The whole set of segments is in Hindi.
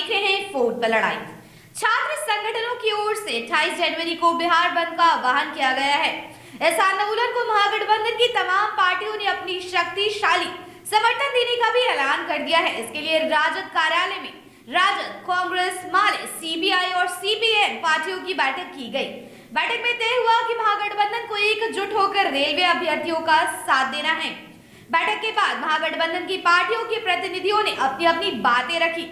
देख रहे हैं फोर्थ पर लड़ाई। छात्र संगठनों की ओर से 28 जनवरी को बिहार बंद का आह्वान किया गया है। इस आंदोलन को महागठबंधन की तमाम पार्टियों ने अपनी शक्तिशाली समर्थन देने का भी ऐलान कर दिया है। इसके लिए राजद कार्यालय में राजद, कांग्रेस, माले, सीपीआई और सीपीएम पार्टियों की बैठक की गई। बैठक में तय हुआ कि महागठबंधन को एकजुट होकर रेलवे अभ्यर्थियों का साथ देना है। बैठक के बाद महागठबंधन की पार्टियों के प्रतिनिधियों ने अपनी अपनी बातें रखी।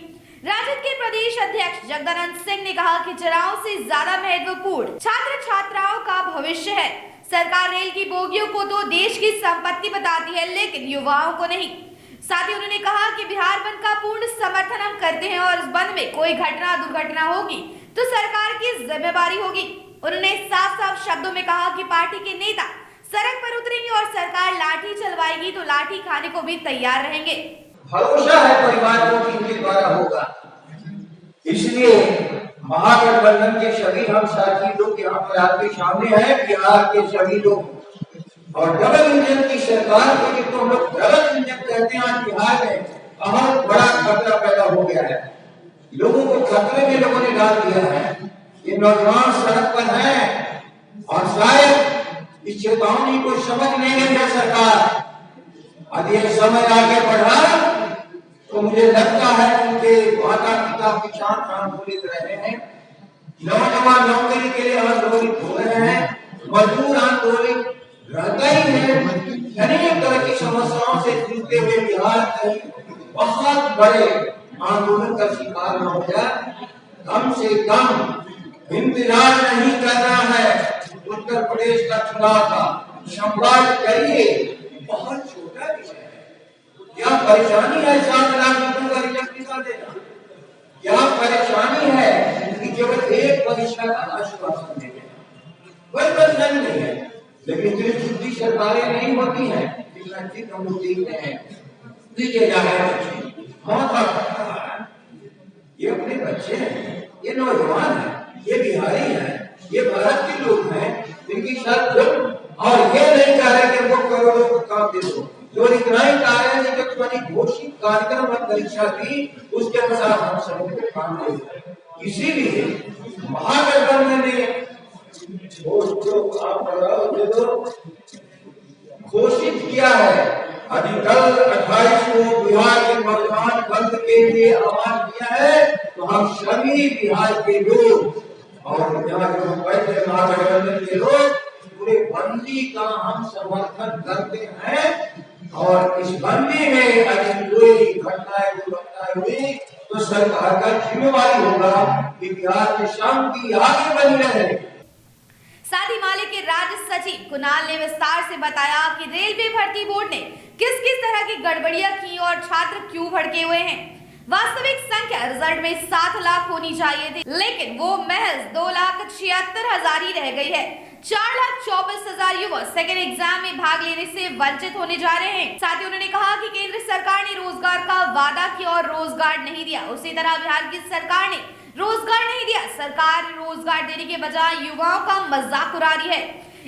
राजद के प्रदेश अध्यक्ष जगदानंद सिंह ने कहा कि चुनाव से ज्यादा महत्वपूर्ण छात्र छात्राओं का भविष्य है। सरकार रेल की बोगियों को तो देश की संपत्ति बताती है, लेकिन युवाओं को नहीं। साथ ही उन्होंने कहा कि बिहार बंद का पूर्ण समर्थन हम करते हैं और इस बंद में कोई घटना दुर्घटना होगी तो सरकार की जिम्मेदारी होगी। उन्होंने साफ साफ शब्दों में कहा कि पार्टी के नेता सड़क पर उतरेंगे और सरकार लाठी चलवाएगी तो लाठी खाने को भी तैयार रहेंगे। भरोसा है परिवार को इनके द्वारा होगा, इसलिए महागठबंधन के सभी हम साथी लोग यहाँ पर आपके सामने हैं। बिहार के सभी लोग और डबल इंजन की सरकार को जिसको हम लोग डबल इंजन कहते हैं, आज बिहार में बहुत बड़ा खतरा पैदा हो गया है। लोगों को खतरे में लोगों ने डाल दिया है। ये नौजवान सड़क पर हैं और शायद इस चेतावनी को समझ नहीं रही है सरकार। यदि ये समय आगे बढ़ा तो मुझे लगता है उनके माता पिता किसान आंदोलित रहे हैं, नौजवान नौकरी के लिए आंदोलित हो रहे हैं, मजदूर आंदोलित रहता ही है। अनेक तरह की समस्याओं से जूझते हुए बिहार कहीं बहुत बड़े आंदोलन का शिकार न हो जाए। कम से कम इंतजार नहीं करना है। उत्तर प्रदेश का चुनाव का संवाद करिए, बहुत छोटा विषय है। क्या परेशानी है 7 लाख लोगों का रिजल्ट निकाल देना? क्या परेशानी है कि केवल एक परीक्षा का आश्वासन देना? कोई परेशानी नहीं है, लेकिन इतनी छुट्टी सरकारें नहीं होती हैं। जितना ठीक हम लोग देख रहे हैं, दीजिए जा रहे बच्चे बहुत, ये अपने बच्चे हैं, ये नौजवान है, ये बिहारी है, ये भारत के लोग हैं, इनकी साथ और ये नहीं कह रहे कि वो करोड़ों को काम दे दो। जो इतना ही कह रहे हैं कि तुम्हारी घोषित कार्यक्रम और परीक्षा थी उसके अनुसार हम सब को काम दे। इसीलिए महागठबंधन ने घोषित किया है। यदि कल 28 को बिहार के नौजवान बंद के लिए आह्वान किया है तो हम सभी बिहार के लोग और यहाँ जो बैठे महागठबंधन के लोग पूरे बंदी का हम समर्थन करते हैं। और इस बंदी में यदि कोई घटनाएं दुर्घटनाएं हुई तो सरकार का जिम्मेवारी होगा कि बिहार की शांति आगे बनी रहे। साथ ही माले के राज्य सचिव कुणाल ने विस्तार से बताया कि रेलवे भर्ती बोर्ड ने किस किस तरह की गड़बड़ियां की और छात्र क्यों भड़के हुए हैं। वास्तविक संख्या रिजल्ट में 7 लाख होनी चाहिए थी, लेकिन वो महज 2,76,000 ही रह गई है। 4,24,000 युवा सेकेंड एग्जाम में भाग लेने से वंचित होने जा रहे हैं। साथ ही उन्होंने कहा कि केंद्र सरकार ने रोजगार का वादा किया और रोजगार नहीं दिया, उसी तरह बिहार की सरकार ने रोजगार नहीं दिया। सरकार रोजगार देने के बजाय युवाओं का मजाक उड़ा रही है।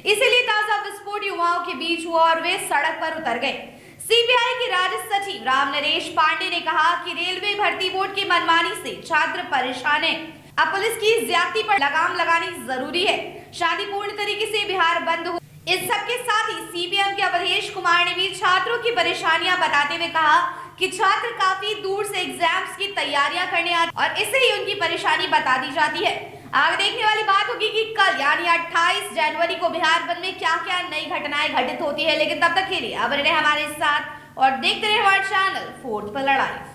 इसीलिए ताजा विस्फोट युवाओं के बीच हुआ और वे सड़क पर उतर गए। सीपीआई के राज्य सचिव राम नरेश पांडे ने कहा कि रेलवे भर्ती बोर्ड की मनमानी से छात्र परेशान है। अब पुलिस की ज्यादती पर लगाम लगानी जरूरी है। शांतिपूर्ण तरीके से बिहार बंद हो। इस सबके साथ ही सीपीएम के अवधेश कुमार ने भी छात्रों की परेशानियां बताते हुए कहा कि छात्र काफी दूर से एग्जाम्स की तैयारियां करने आते और इसे ही उनकी परेशानी बता दी जाती है। आगे देखने वाली बात होगी कि कल यानी 28 जनवरी को बिहार बंद में क्या क्या नई घटनाएं घटित होती है। लेकिन तब तक के लिए अब रहे हमारे साथ और देखते रहे हमारे चैनल फोर्थ पर लड़ाई।